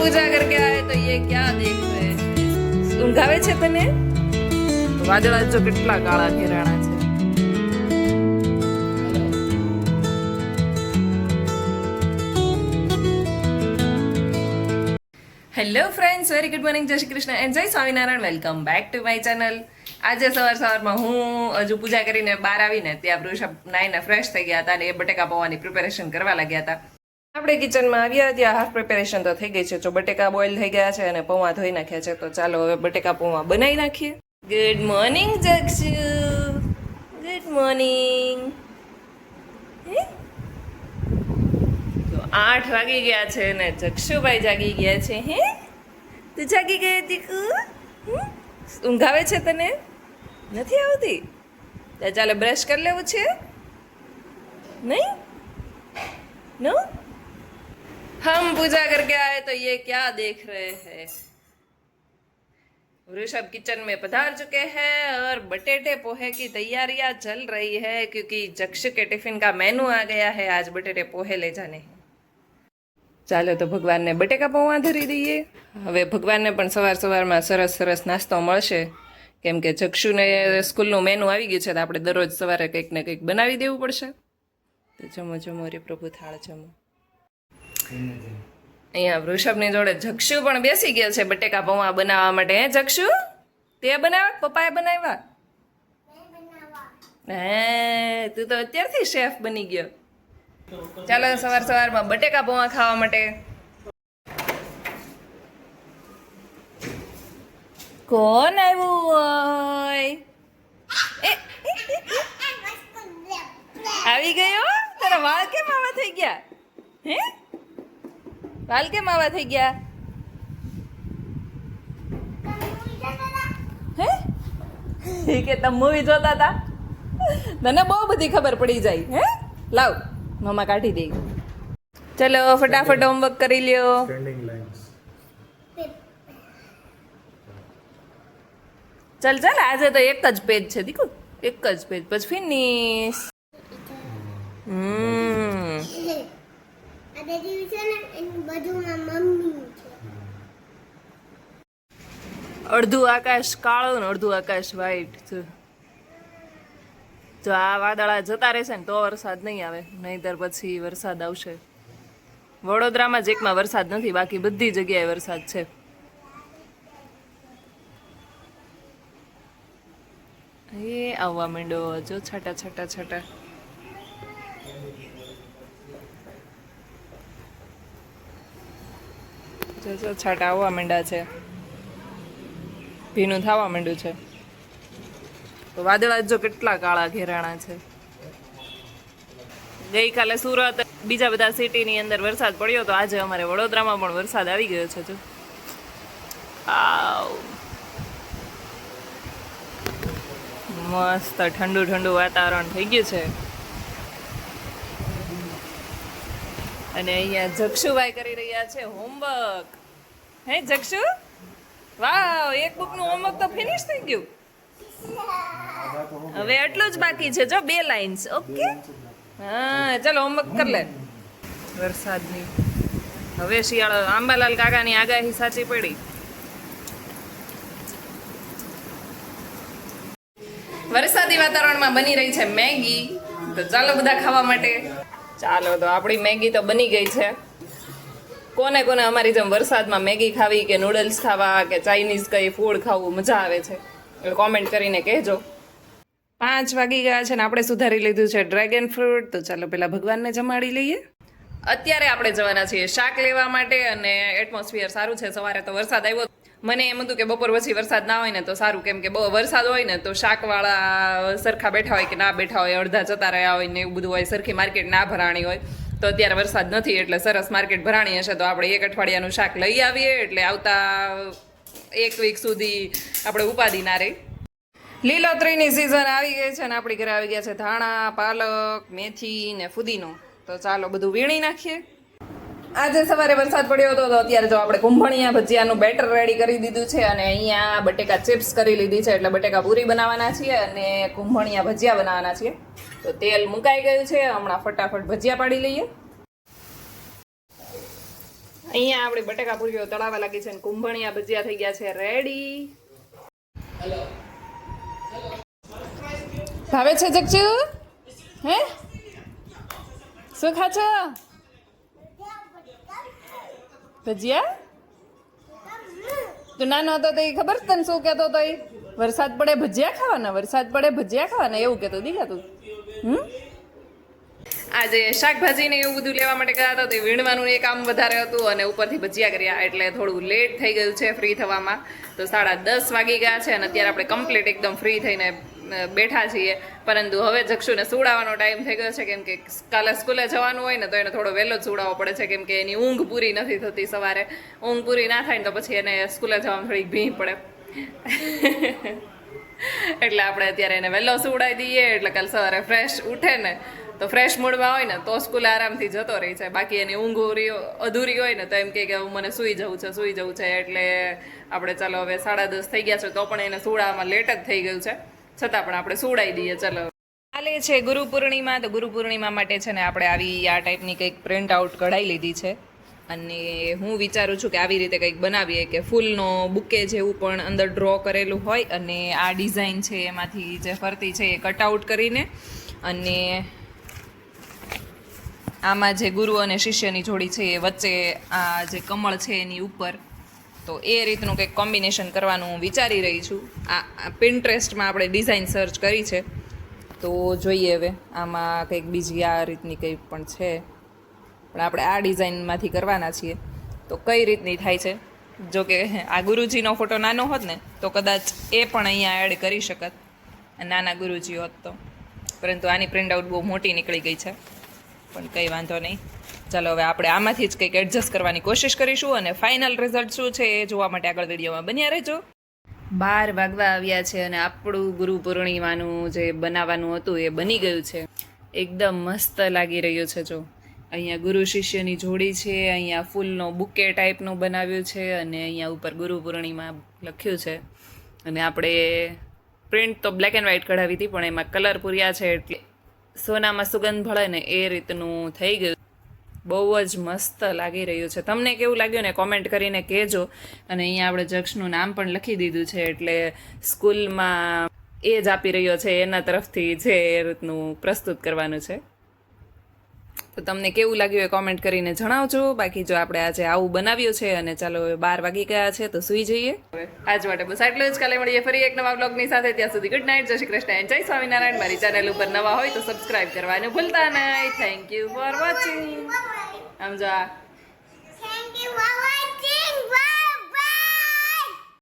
पूजा करके आए तो ये क्या देख रहे हैं? ઊંઘ આવે છે તને? વાદળા જો કેટલા કાળા ઘેરાણા છે. Hello friends, very good morning, જય શ્રી કૃષ્ણ એન્ડ જય Swaminarayan. Welcome back to my channel. આજે સવારમાં હું હજુ પૂજા કરીને બહાર આવીને ત્યાં વૃષભ નાઈને ફ્રેશ થઈ ગયા હતા અને એ બટેકા પૌવાની પ્રિપેરેશન કરવા લાગ્યા હતા. આપણે કિચનમાં આવ્યા ત્યાં હાફ પ્રિપેરેશન તો થઈ ગઈ છે. જો બટેકા બોઇલ થઈ ગયા છે અને પૌવા ધોઈ નાખ્યા છે, તો ચાલો હવે બટેકા પૌવા બનાવી નાખીએ. ગુડ મોર્નિંગ જક્ષુ, ગુડ મોર્નિંગ. 8 વાગી ગયા છે ને જક્ષુભાઈ જાગી ગયા છે. હે, તું જાગી ગઈ દીકુ? ઊંઘ આવે છે તને? નથી આવતી? તો ચાલો બ્રશ કરી લેવું છે. નહીં? નો? हम पूजा करके आए तो ये क्या देख रहे हैं? ऋषभ किचन में पधार चुके हैं और बटेटे पोहे की तैयारियां चल रही है क्योंकि जक्ष के टिफिन का मेनू आ गया है. आज बटेटे पोहे ले जाने हैं. ચાલો તો ભગવાનને બટેકા પૌવા ધરી દઈએ. હવે ભગવાનને પણ સવારમાં સરસ નાસ્તો મળશે, કેમ કે જક્ષુને સ્કૂલનું મેનુ આવી ગયું છે, તો આપણે દરરોજ સવારે કંઈક ને કંઈક બનાવી દેવું પડશે. તો જમો રે પ્રભુ, થાળ જમો. અહીંયા વૃષભની જોડે જક્ષુ પણ બેસી ગયા છે બટેકા પૌવા બનાવવા માટે. હે જક્ષુ, તે બનાવ્યા? પપ્પાએ બનાવ્યા? હે, તું તો અત્યારથી શેફ બની ગયો. ચાલો સવારમાં બટેકા પૌવા ખાવા માટે. કોણ આવ્યું હોય? આવી ગયો? તારા વાળ કેમ આવા થઈ ગયા? હે, વાળ કેમ આવા થઈ ગયા? હે, કે તમે મૂવી જોતા હતા? તને બહુ બધી ખબર પડી જાય. હે, લાવ મમ્મા કાઢી દે. ચલો ફટાફટ હોમવર્ક કરી લ્યો. ચાલ આજે તો એક જ પેજ છે દીકુ, એક જ પેજ, પછી ફિનિશ. અડધું આકાશ કાળું ને અડધું આકાશ વ્હાઈટ. જો આ વાદળા જતા રહેશે ને તો વરસાદ નહીં આવે, નહીંતર પછી વરસાદ આવશે. વડોદરામાં જ એકમાં વરસાદ નથી, બાકી બધી જગ્યાએ વરસાદ છે. એ આવવા માંડ્યો, જો છાટા. જો છાટા આવવા માંડ્યા છે, ભીનું થવા માંડ્યું છે. તો વાદળા જો કેટલા કાળા ઘેરાણા છે. ગઈકાલે સુરત, બીજા બધા સિટીની અંદર વરસાદ પડ્યો, તો આજે અમારે વડોદરામાં પણ વરસાદ આવી ગયો છે. જો મસ્ત ઠંડુ વાતાવરણ થઈ ગયું છે. અને અહીંયા જક્ષુભાઈ કરી રહ્યા છે હોમવર્ક. હે જક્ષુ, વાવ, એક બુકનું હોમવર્ક તો ફિનિશ થઈ ગયું. હવે એટલું જ બાકી છે, જો 2 લાઇન્સ. ઓકે, હા ચાલો હોમવર્ક કરી લે. વરસાદની હવે શિયાળો, આંબાલાલ કાકાની આગાહી સાચી પડી. વરસાદી વાતાવરણમાં બની રહી છે મેગી, તો ચાલો બધા ખાવા માટે. ચાલો તો આપણી મેગી તો બની ગઈ છે. કોને અમારી જેમ વરસાદમાં મેગી ખાવી કે નૂડલ્સ ખાવા કે ચાઇનીઝ કઈ ફૂડ ખાવું મજા આવે છે, એટલે કોમેન્ટ કરીને કહેજો. 5 વાગી ગયા છે ને આપણે સુધારી લીધું છે ડ્રેગન ફ્રૂટ. તો ચાલો પેલા ભગવાનને જમાડી લઈએ. અત્યારે આપણે જવાના છીએ શાક લેવા માટે, અને એટમોસ્ફિયર સારું છે. સવારે તો વરસાદ આવ્યો, મને એમ હતું કે બપોર પછી વરસાદ ના હોય ને તો સારું, કેમ કે બહુ વરસાદ હોય ને તો શાકવાળા સરખા બેઠા હોય કે ના બેઠા હોય, અડધા જતા રહ્યા હોય ને એવું બધું હોય, સરખી માર્કેટ ના ભરાણી હોય. તો અત્યારે વરસાદ નથી, એટલે સરસ માર્કેટ ભરાણી હશે, તો આપણે 1 અઠવાડિયાનું શાક લઈ આવીએ, એટલે આવતા 1 વીક સુધી આપણે ઉપાદી ના રહી. લીલોતરીની સિઝન આવી ગઈ છે ને આપણી ઘરે આવી ગયા છે ધાણા, પાલક, મેથી ને ફુદીનો. તો ચાલો બધું વીણી નાખીએ. આજે સવારે વરસાદ પડ્યો હતો, તો અત્યારે જો આપણે કુંભણિયા ભજીયાનું બેટર રેડી કરી દીધું છે, અને અહીંયા બટેકા ચિપ્સ કરી લીધી છે, એટલે બટેકા પૂરી બનાવવાના છીએ અને કુંભણિયા ભજીયા બનાવવાના છીએ. તો તેલ મુકાઈ ગયું છે, હમણાં ફટાફટ ભજીયા પાડી લઈએ. અહીંયા આપણી બટેકા પૂરીઓ તળાવા લાગી છે અને કુંભણિયા ભજીયા થઈ ગયા છે રેડી. ભાવે છે જગચુ? હે શું ખાચો? ભજીયા? તું નાનો હતો તો એ ખબર તને શું કહેતો હતો? એ વરસાદ પડે ભજીયા ખાવાના, વરસાદ પડે ભજીયા ખાવાના એવું કહેતો દીખાતું. આજે શાકભાજી ને એવું બધું લેવા માટે ગયા હતા તો વીણવાનું એ કામ વધારે હતું અને ઉપરથી ભજીયા કર્યા એટલે થોડું લેટ થઈ ગયું છે ફ્રી થવામાં. તો 10:30 વાગી ગયા છે અને અત્યારે આપણે કમ્પ્લીટ એકદમ ફ્રી થઈને બેઠા છીએ. પરંતુ હવે જક્ષુને સુવડાવવાનો ટાઈમ થઈ ગયો છે કેમ કે કાલે સ્કૂલે જવાનું હોય ને તો એને થોડો વહેલો જ સુવડાવવો પડે છે કેમ કે એની ઊંઘ પૂરી નથી થતી સવારે. ઊંઘ પૂરી ના થાય ને તો પછી એને સ્કૂલે જવામાં થોડીક ભીખ પડે એટલે આપણે અત્યારે એને વહેલો સુવડાવી દઈએ એટલે કાલ સવારે ફ્રેશ ઉઠે ને તો ફ્રેશ મૂડમાં હોય ને તો સ્કૂલે આરામથી જતો રહી છે. બાકી એની ઊંઘ અધૂરી હોય ને તો એમ કે મને સૂઈ જવું છે એટલે આપણે ચાલો હવે 10:30 થઈ ગયા છે તો પણ એને સુવડાવવામાં લેટ જ થઈ ગયું છે છતાં પણ આપણે સુવડાવી દઈએ. ચલો કાલે છે ગુરુ પૂર્ણિમા તો ગુરુ પૂર્ણિમા માટે છે ને આપણે આવી આ ટાઈપની કંઈક પ્રિન્ટ આઉટ કઢાઈ લીધી છે અને હું વિચારું છું કે આવી રીતે કંઈક બનાવીએ કે ફૂલનો બુકે જેવું પણ અંદર ડ્રો કરેલું હોય અને આ ડિઝાઇન છે એમાંથી જે ફરતી છે એ કટઆઉટ કરીને અને આમાં જે ગુરુ અને શિષ્યની જોડી છે એ વચ્ચે આ જે કમળ છે એની ઉપર તો એ રીતનું કંઈક કોમ્બિનેશન કરવાનું હું વિચારી રહી છું. આ પિન્ટરેસ્ટમાં આપણે ડિઝાઇન સર્ચ કરી છે તો જોઈએ હવે આમાં કંઈક બીજી આ રીતની કંઈ પણ છે પણ આપણે આ ડિઝાઇનમાંથી કરવાના છીએ તો કઈ રીતની થાય છે. જો કે આ ગુરુજીનો ફોટો નાનો હોત ને તો કદાચ એ પણ અહીંયા એડ કરી શકત નાના ગુરુજી હોત તો, પરંતુ આની પ્રિન્ટ આઉટ બહુ મોટી નીકળી ગઈ છે પણ કંઈ વાંધો નહીં. ચાલો હવે આપણે આમાંથી જ કંઈક એડજસ્ટ કરવાની કોશિશ કરીશું અને ફાઇનલ રિઝલ્ટ શું છે એ જોવા માટે આગળ વિડીયોમાં બન્યા રહેજો. 12 વાગવા આવ્યા છે અને આપણું ગુરુ પૂર્ણિમાનું જે બનાવવાનું હતું એ બની ગયું છે. એકદમ મસ્ત લાગી રહ્યું છે. જો અહીંયા ગુરુ શિષ્યની જોડી છે, અહીંયા ફૂલનો બુકે ટાઈપનું બનાવ્યું છે અને અહીંયા ઉપર ગુરુ પૂર્ણિમા લખ્યું છે અને આપણે પ્રિન્ટ તો બ્લેક એન્ડ વ્હાઇટ કઢાવી હતી પણ એમાં કલર પૂર્યા છે એટલે સોનામાં સુગંધ ભળે ને એ રીતનું થઈ ગયું. બહુ જ મસ્ત લાગી રહ્યું છે. તમને કેવું લાગ્યું ને કોમેન્ટ કરીને કહેજો. અને અહીંયા આપણે જક્ષનું નામ પણ લખી દીધું છે એટલે સ્કૂલમાં એ જ આપી રહ્યો છે એના તરફથી જે એ રીતનું પ્રસ્તુત કરવાનું છે. તો તમને કેવું લાગ્યું એ કોમેન્ટ કરીને જણાવજો. બાકી જો આપણે આજે આવું બનાવ્યું છે અને ચાલો 12 વાગી ગયા છે તો સૂઈ જઈએ. આજ માટે બસ આટલું જ. કાલે મળીએ ફરી એક નવા બ્લોગની સાથે. ત્યાં સુધી ગુડ નાઇટ. જય શ્રી કૃષ્ણ એન્ડ જય સ્વામિનારાયણ. મારી ચેનલ ઉપર નવા હોય તો સબસ્ક્રાઇબ કરવાનું ભૂલતા નહીં. Thank you for watching. Samaj.